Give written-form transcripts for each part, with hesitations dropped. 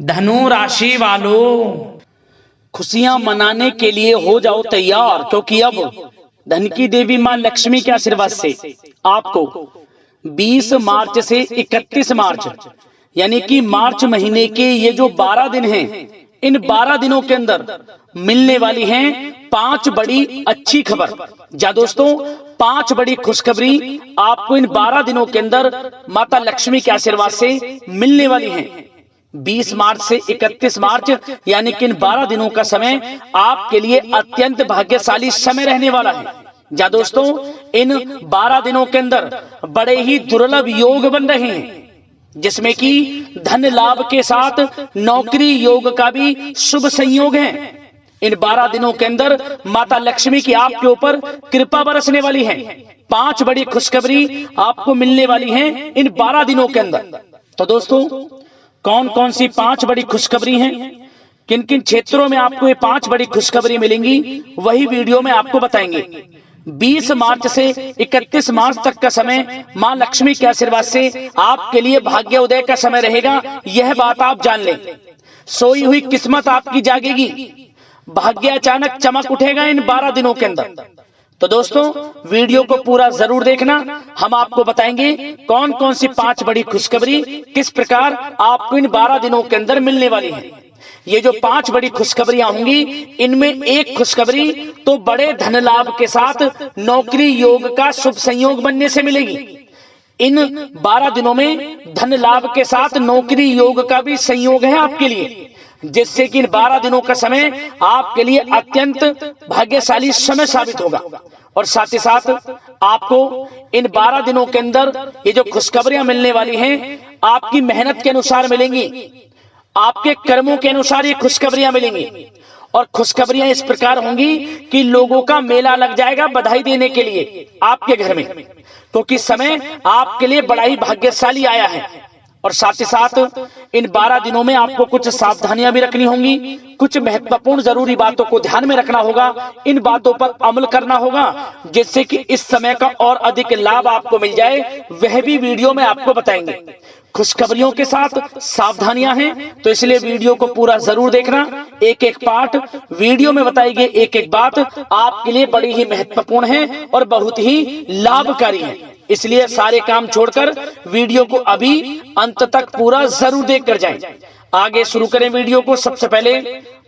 धनु राशि वालों, खुशियां मनाने के लिए हो जाओ तैयार, क्योंकि अब धन की देवी मां लक्ष्मी के आशीर्वाद से आपको 20 मार्च से 31 मार्च यानी कि मार्च महीने के ये जो 12 दिन हैं, इन 12 दिनों के अंदर मिलने वाली हैं 5 बड़ी अच्छी खबर। जा दोस्तों, 5 बड़ी खुशखबरी आपको इन 12 दिनों के अंदर माता लक्ष्मी के आशीर्वाद से मिलने वाली हैं। 20 मार्च से 31 मार्च यानी कि इन 12 दिनों का समय आपके लिए अत्यंत भाग्यशाली समय रहने वाला है। जा दोस्तों, इन 12 दिनों के अंदर बड़े ही दुर्लभ योग बन रहे हैं, जिसमें कि धन लाभ के साथ नौकरी योग का भी शुभ संयोग है। इन 12 दिनों के अंदर माता लक्ष्मी की आपके ऊपर कृपा बरसने वाली है। 5 बड़ी खुशखबरी आपको मिलने वाली है इन 12 दिनों के अंदर। तो दोस्तों, कौन कौन सी 5 बड़ी खुशखबरी हैं, किन किन क्षेत्रों में आपको ये 5 बड़ी खुशखबरी मिलेंगी, वही वीडियो में आपको बताएंगे। 20 मार्च से 31 मार्च तक का समय मां लक्ष्मी के आशीर्वाद से आपके लिए भाग्य उदय का समय रहेगा, यह बात आप जान लें। सोई हुई किस्मत आपकी जागेगी, भाग्य अचानक चमक उठेगा इन 12 दिनों के अंदर। तो दोस्तों, वीडियो को पूरा जरूर देखना, हम आपको बताएंगे कौन कौन सी 5 बड़ी खुशखबरी किस प्रकार आपको इन 12 दिनों के अंदर मिलने वाली है। ये जो 5 बड़ी खुशखबरियां होंगी, इनमें एक खुशखबरी तो बड़े धन लाभ के साथ नौकरी योग का शुभ संयोग बनने से मिलेगी। इन 12 दिनों में धन लाभ के साथ नौकरी योग का भी संयोग है आपके लिए, जिससे कि इन 12 दिनों का समय आपके लिए अत्यंत भाग्यशाली समय साबित होगा। और साथ ही साथ आपको इन 12 दिनों के अंदर ये जो खुशखबरियां मिलने वाली हैं, आपकी मेहनत के अनुसार मिलेंगी, आपके कर्मों के अनुसार ये खुशखबरियां मिलेंगी। और खुशखबरियां इस प्रकार होंगी कि लोगों का मेला लग जाएगा बधाई देने के लिए आपके घर में, क्योंकि समय आपके लिए बड़ा ही भाग्यशाली आया है। और साथ ही साथ इन 12 दिनों में आपको कुछ सावधानियां भी रखनी होंगी, कुछ महत्वपूर्ण जरूरी बातों को ध्यान में रखना होगा, इन बातों पर अमल करना होगा, जिससे कि इस समय का और अधिक लाभ आपको मिल जाए, वह भी वीडियो में आपको बताएंगे। खुशखबरियों के साथ सावधानियां हैं, तो इसलिए वीडियो को पूरा जरूर देखना। एक एक पार्ट वीडियो में बताई गई एक एक बात आपके लिए बड़ी ही महत्वपूर्ण है और बहुत ही लाभकारी है, इसलिए सारे काम छोड़कर वीडियो को अभी अंत तक पूरा जरूर देखकर जाएं। आगे शुरू करें वीडियो को। सबसे पहले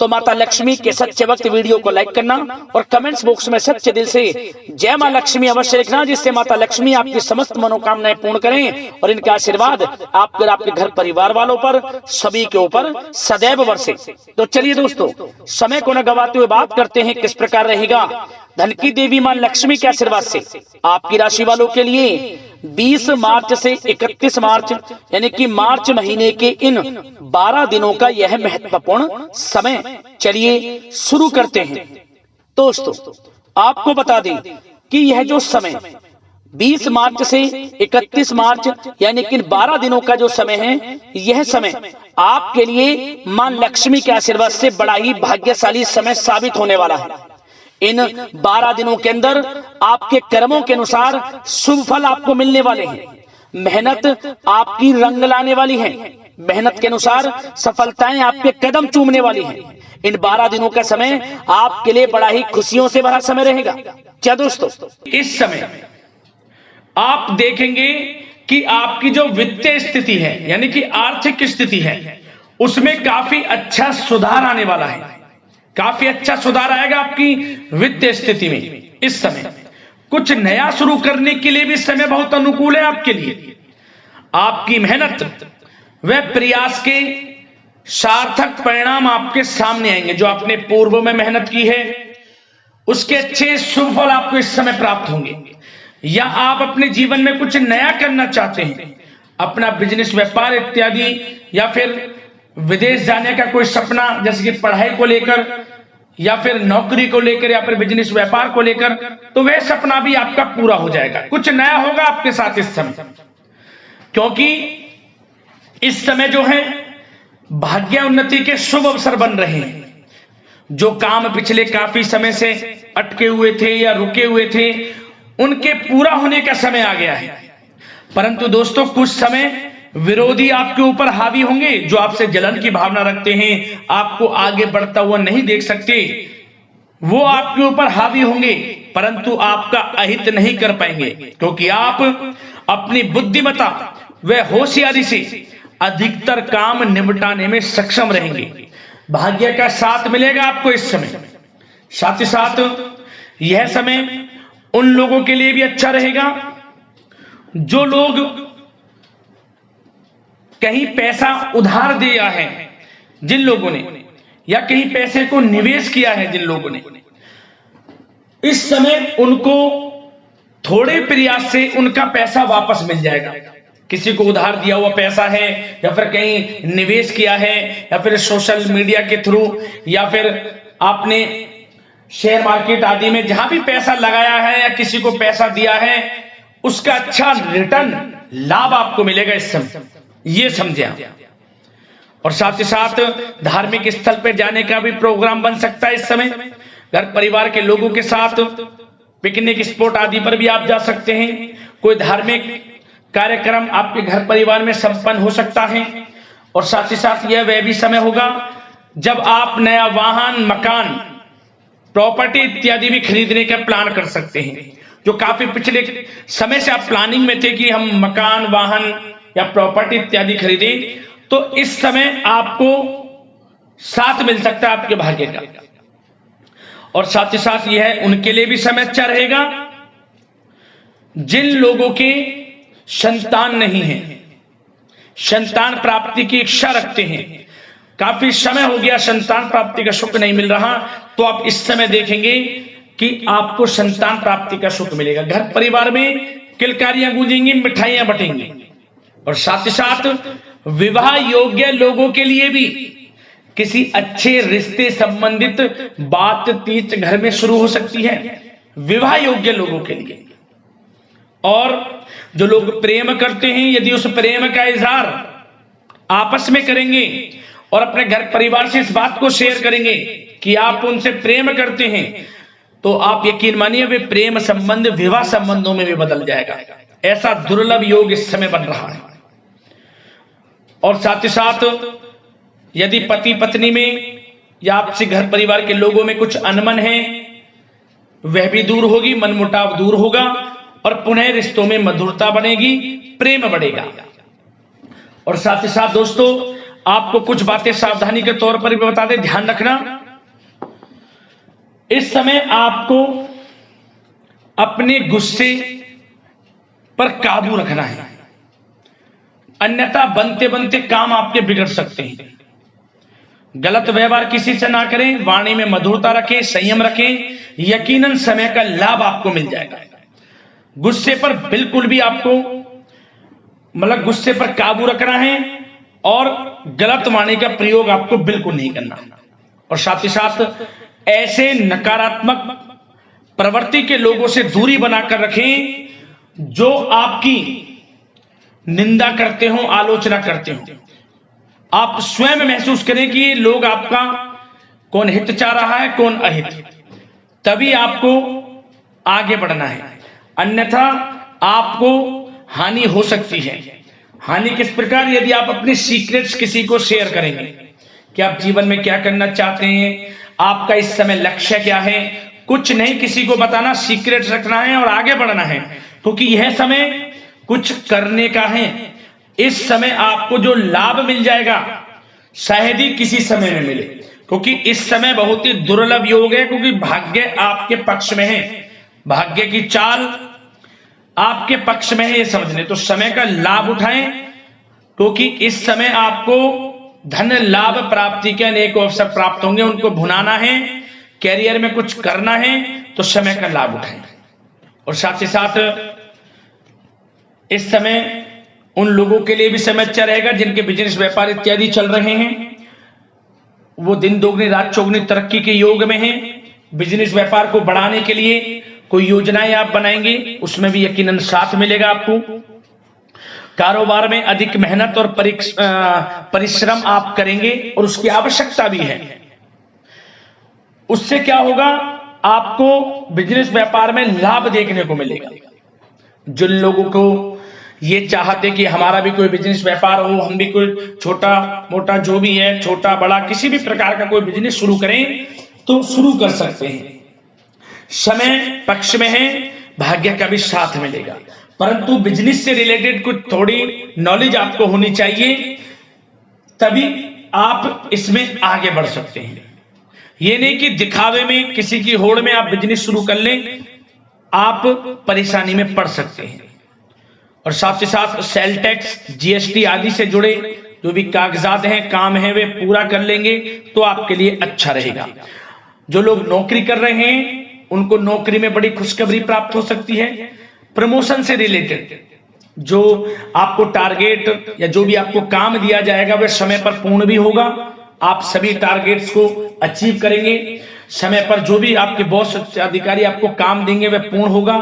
तो माता लक्ष्मी के सच्चे भक्त वीडियो को लाइक करना और कमेंट्स बॉक्स में सच्चे दिल से जय मां लक्ष्मी अवश्य लिखना, जिससे माता लक्ष्मी आपकी समस्त मनोकामनाएं पूर्ण करें और इनका आशीर्वाद आप और आपके घर परिवार वालों पर सभी के ऊपर सदैव बरसे। तो चलिए दोस्तों, समय को न गवाते हुए बात करते हैं किस प्रकार रहेगा धन की देवी मां लक्ष्मी के आशीर्वाद से आपकी राशि वालों के लिए 20 मार्च से 31 मार्च यानी कि मार्च महीने के इन 12 दिनों का यह महत्वपूर्ण समय। चलिए शुरू करते हैं। दोस्तों, आपको बता दें कि यह जो समय 20 मार्च से 31 मार्च यानी कि 12 दिनों का जो समय है, यह समय आपके लिए मां लक्ष्मी के आशीर्वाद से बड़ा ही भाग्यशाली समय साबित होने वाला है। इन 12 दिनों के अंदर आपके कर्मों के अनुसार शुभ फल आपको मिलने वाले हैं। मेहनत आपकी रंग लाने वाली है, मेहनत के अनुसार सफलताएं आपके कदम चूमने वाली हैं। इन 12 दिनों का समय आपके लिए बड़ा ही खुशियों से भरा समय रहेगा। क्या दोस्तों, इस समय आप देखेंगे कि आपकी जो वित्तीय स्थिति है यानी कि आर्थिक स्थिति है, उसमें काफी अच्छा सुधार आने वाला है। काफी अच्छा सुधार आएगा आपकी वित्तीय स्थिति में। इस समय कुछ नया शुरू करने के लिए भी समय बहुत अनुकूल है आपके लिए। आपकी मेहनत व प्रयास के सार्थक परिणाम आपके सामने आएंगे। जो आपने पूर्व में मेहनत की है, उसके अच्छे शुभ फल आपको इस समय प्राप्त होंगे। या आप अपने जीवन में कुछ नया करना चाहते हैं, अपना बिजनेस, व्यापार इत्यादि, या फिर विदेश जाने का कोई सपना, जैसे कि पढ़ाई को लेकर या फिर नौकरी को लेकर या फिर बिजनेस व्यापार को लेकर, तो वह सपना भी आपका पूरा हो जाएगा। कुछ नया होगा आपके साथ इस समय, क्योंकि इस समय जो है भाग्य उन्नति के शुभ अवसर बन रहे हैं। जो काम पिछले काफी समय से अटके हुए थे या रुके हुए थे, उनके पूरा होने का समय आ गया है। परंतु दोस्तों, कुछ समय विरोधी आपके ऊपर हावी होंगे, जो आपसे जलन की भावना रखते हैं, आपको आगे बढ़ता हुआ नहीं देख सकते, वो आपके ऊपर हावी होंगे, परंतु आपका अहित नहीं कर पाएंगे, क्योंकि आप अपनी बुद्धिमत्ता व होशियारी से अधिकतर काम निपटाने में सक्षम रहेंगे। भाग्य का साथ मिलेगा आपको इस समय। साथ ही साथ यह समय उन लोगों के लिए भी अच्छा रहेगा जो लोग कहीं पैसा उधार दिया है, जिन लोगों ने, या कहीं पैसे को निवेश किया है जिन लोगों ने, इस समय उनको थोड़े प्रयास से उनका पैसा वापस मिल जाएगा। किसी को उधार दिया हुआ पैसा है, या फिर कहीं निवेश किया है, या फिर सोशल मीडिया के थ्रू, या फिर आपने शेयर मार्केट आदि में जहां भी पैसा लगाया है या किसी को पैसा दिया है, उसका अच्छा रिटर्न लाभ आपको मिलेगा इस समय, ये समझे आप। और साथ ही साथ धार्मिक स्थल पर जाने का भी प्रोग्राम बन सकता है इस समय। घर परिवार के लोगों के साथ पिकनिक स्पॉट आदि पर भी आप जा सकते हैं। कोई धार्मिक कार्यक्रम आपके घर परिवार में संपन्न हो सकता है। और साथ ही साथ यह वह भी समय होगा जब आप नया वाहन, मकान, प्रॉपर्टी इत्यादि भी खरीदने का प्लान कर सकते हैं। जो काफी पिछले समय से आप प्लानिंग में थे कि हम मकान, वाहन या प्रॉपर्टी इत्यादि खरीदें, तो इस समय आपको साथ मिल सकता है आपके भाग्य का। और साथ ही साथ यह उनके लिए भी समय अच्छा रहेगा जिन लोगों के संतान नहीं है, संतान प्राप्ति की इच्छा रखते हैं, काफी समय हो गया संतान प्राप्ति का सुख नहीं मिल रहा, तो आप इस समय देखेंगे कि आपको संतान प्राप्ति का सुख मिलेगा। घर परिवार में किलकारियां गूंजेंगी, मिठाइयां बटेंगी। और साथ ही साथ विवाह योग्य लोगों के लिए भी किसी अच्छे रिश्ते संबंधित बातचीत घर में शुरू हो सकती है, विवाह योग्य लोगों के लिए। और जो लोग प्रेम करते हैं, यदि उस प्रेम का इजहार आपस में करेंगे और अपने घर परिवार से इस बात को शेयर करेंगे कि आप उनसे प्रेम करते हैं, तो आप यकीन मानिए वे प्रेम संबंध विवाह संबंधों में भी बदल जाएगा। ऐसा दुर्लभ योग इस समय बन रहा है। और साथ ही साथ यदि पति पत्नी में या आपसे घर परिवार के लोगों में कुछ अनमन है, वह भी दूर होगी, मनमुटाव दूर होगा और पुनः रिश्तों में मधुरता बनेगी, प्रेम बढ़ेगा। और साथ ही साथ दोस्तों, आपको कुछ बातें सावधानी के तौर पर भी बता दें, ध्यान रखना। इस समय आपको अपने गुस्से पर काबू रखना है, अन्यथा बनते बनते काम आपके बिगड़ सकते हैं। गलत व्यवहार किसी से ना करें, वाणी में मधुरता रखें, संयम रखें, यकीनन समय का लाभ आपको मिल जाएगा। गुस्से पर बिल्कुल भी आपको गुस्से पर काबू रखना है और गलत वाणी का प्रयोग आपको बिल्कुल नहीं करना। और साथ ही साथ ऐसे नकारात्मक प्रवृत्ति के लोगों से दूरी बनाकर रखें जो आपकी निंदा करते हो, आलोचना करते हो। आप स्वयं महसूस करें कि लोग आपका कौन हित चाह रहा है, कौन अहित, तभी आपको आगे बढ़ना है, अन्यथा आपको हानि हो सकती है। हानि किस प्रकार? यदि आप अपने सीक्रेट्स किसी को शेयर करेंगे कि आप जीवन में क्या करना चाहते हैं, आपका इस समय लक्ष्य क्या है, कुछ नहीं किसी को बताना, सीक्रेट्स रखना है और आगे बढ़ना है, क्योंकि यह समय कुछ करने का है। इस समय आपको जो लाभ मिल जाएगा शायद ही किसी समय में मिले, क्योंकि इस समय बहुत ही दुर्लभ योग है, क्योंकि भाग्य आपके पक्ष में है, भाग्य की चाल आपके पक्ष में है, ये समझ लें। तो समय का लाभ उठाएं, क्योंकि इस समय आपको धन लाभ प्राप्ति के अनेक अवसर प्राप्त होंगे, उनको भुनाना है, कैरियर में कुछ करना है, तो समय का लाभ उठाएं। और साथ ही साथ इस समय उन लोगों के लिए भी समय अच्छा रहेगा जिनके बिजनेस व्यापार इत्यादि चल रहे हैं, वो दिन दोगुनी रात चौगुनी तरक्की के योग में हैं। बिजनेस व्यापार को बढ़ाने के लिए कोई योजनाएं आप बनाएंगे, उसमें भी यकीनन साथ मिलेगा आपको। कारोबार में अधिक मेहनत और परिश्रम आप करेंगे और उसकी आवश्यकता भी है। उससे क्या होगा, आपको बिजनेस व्यापार में लाभ देखने को मिलेगा। जिन लोगों को ये चाहते कि हमारा भी कोई बिजनेस व्यापार हो, हम भी कोई छोटा मोटा जो भी है, छोटा बड़ा किसी भी प्रकार का कोई बिजनेस शुरू करें तो शुरू कर सकते हैं। समय पक्ष में है, भाग्य का भी साथ मिलेगा, परंतु बिजनेस से रिलेटेड कुछ थोड़ी नॉलेज आपको होनी चाहिए, तभी आप इसमें आगे बढ़ सकते हैं। ये नहीं कि दिखावे में किसी की होड़ में आप बिजनेस शुरू कर लें, आप परेशानी में पड़ सकते हैं। और साथ ही साथ सेल टैक्स, जीएसटी आदि से जुड़े जो भी कागजात हैं, काम है, वे पूरा कर लेंगे तो आपके लिए अच्छा रहेगा। जो लोग नौकरी कर रहे हैं उनको नौकरी में बड़ी खुशखबरी प्राप्त हो सकती है। प्रमोशन से रिलेटेड जो आपको टारगेट या जो भी आपको काम दिया जाएगा वह समय पर पूर्ण भी होगा, आप सभी टारगेट्स को अचीव करेंगे। समय पर जो भी आपके बॉस अधिकारी आपको काम देंगे वह पूर्ण होगा।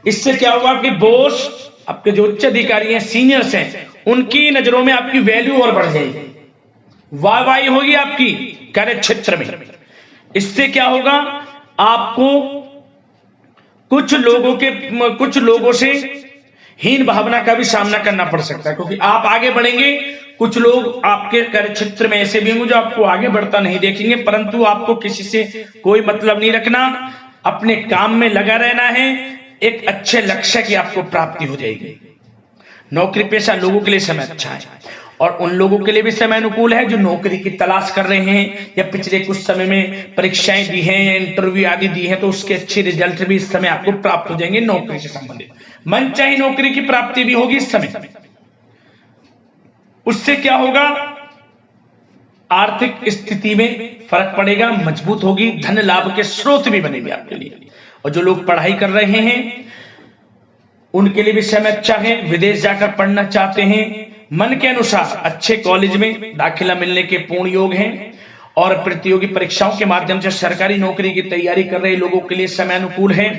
इससे क्या होगा कि बॉस, आपके जो उच्च अधिकारी हैं, सीनियर्स हैं, उनकी नजरों में आपकी वैल्यू और बढ़ जाएगी, वाहवाही होगी आपकी कार्य क्षेत्र में। इससे क्या होगा, आपको कुछ लोगों से हीन भावना का भी सामना करना पड़ सकता है, क्योंकि आप आगे बढ़ेंगे। कुछ लोग आपके कार्य क्षेत्र में ऐसे भी होंगे जो आपको आगे बढ़ता नहीं देखेंगे, परंतु आपको किसी से कोई मतलब नहीं रखना, अपने काम में लगा रहना है, एक अच्छे लक्ष्य की आपको प्राप्ति हो जाएगी। नौकरी पेशा लोगों के लिए समय अच्छा है, और उन लोगों के लिए भी समय अनुकूल है जो नौकरी की तलाश कर रहे हैं या पिछले कुछ समय में परीक्षाएं दी हैं या इंटरव्यू आदि दी हैं, तो उसके अच्छे रिजल्ट भी इस समय आपको प्राप्त हो जाएंगे। नौकरी से संबंधित मनचाही नौकरी की प्राप्ति भी होगी इस समय। उससे क्या होगा, आर्थिक स्थिति में फर्क पड़ेगा, मजबूत होगी, धन लाभ के स्रोत भी बनेंगे आपके लिए। और जो लोग पढ़ाई कर रहे हैं उनके लिए भी समय अच्छा है, विदेश जाकर पढ़ना चाहते हैं, मन के अनुसार अच्छे कॉलेज में दाखिला मिलने के पूर्ण योग हैं, और प्रतियोगी परीक्षाओं के माध्यम से सरकारी नौकरी की तैयारी कर रहे लोगों के लिए समय अनुकूल है,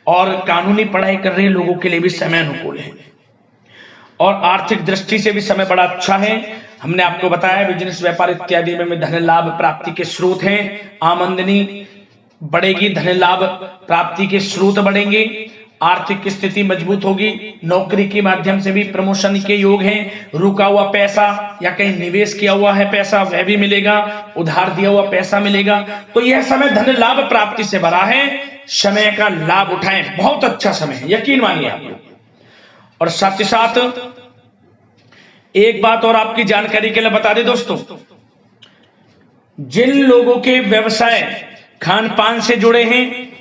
और कानूनी पढ़ाई कर रहे लोगों के लिए भी समय अनुकूल है, और आर्थिक दृष्टि से भी समय बड़ा अच्छा है। हमने आपको बताया बिजनेस व्यापार इत्यादि में धन लाभ प्राप्ति के स्रोत हैं, आमदनी बढ़ेगी, धन लाभ प्राप्ति के स्रोत बढ़ेंगे, आर्थिक स्थिति मजबूत होगी, नौकरी के माध्यम से भी प्रमोशन के योग हैं, रुका हुआ पैसा या कहीं निवेश किया हुआ है पैसा वह भी मिलेगा, उधार दिया हुआ पैसा मिलेगा। तो यह समय धन लाभ प्राप्ति से भरा है, समय का लाभ उठाएं, बहुत अच्छा समय है, यकीन मानिए आप लोग। और साथ ही साथ एक बात और आपकी जानकारी के लिए बता दें दोस्तों, जिन लोगों के व्यवसाय खान पान से जुड़े हैं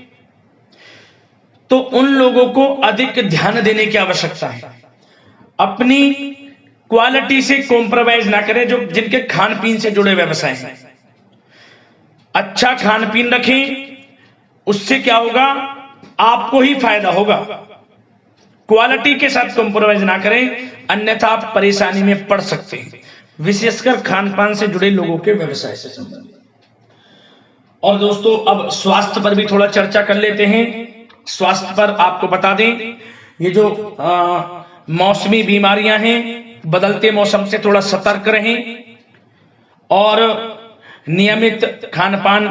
तो उन लोगों को अधिक ध्यान देने की आवश्यकता है। अपनी क्वालिटी से कॉम्प्रोमाइज ना करें। जो जिनके खान पीन से जुड़े व्यवसाय हैं, अच्छा खान पीन रखें, उससे क्या होगा, आपको ही फायदा होगा। क्वालिटी के साथ कॉम्प्रोमाइज ना करें, अन्यथा आप परेशानी में पड़ सकते हैं, विशेषकर खान पान से जुड़े लोगों के व्यवसाय से संबंधित। और दोस्तों अब स्वास्थ्य पर भी थोड़ा चर्चा कर लेते हैं। स्वास्थ्य पर आपको बता दें, ये जो मौसमी बीमारियां हैं, बदलते मौसम से थोड़ा सतर्क रहें, और नियमित खान पान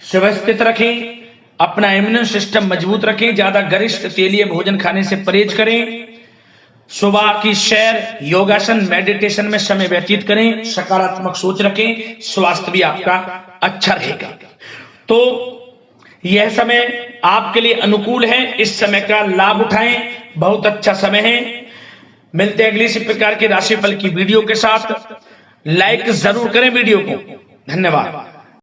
व्यवस्थित रखें, अपना इम्यून सिस्टम मजबूत रखें, ज्यादा गरिष्ठ तेलीय भोजन खाने से परहेज करें, सुबह की सैर, योगासन, मेडिटेशन में समय व्यतीत करें, सकारात्मक सोच रखें, स्वास्थ्य भी आपका अच्छा रहेगा। तो यह समय आपके लिए अनुकूल है, इस समय का लाभ उठाएं, बहुत अच्छा समय है। मिलते हैं अगली इसी प्रकार के राशिफल की वीडियो के साथ। लाइक जरूर करें वीडियो को। धन्यवाद।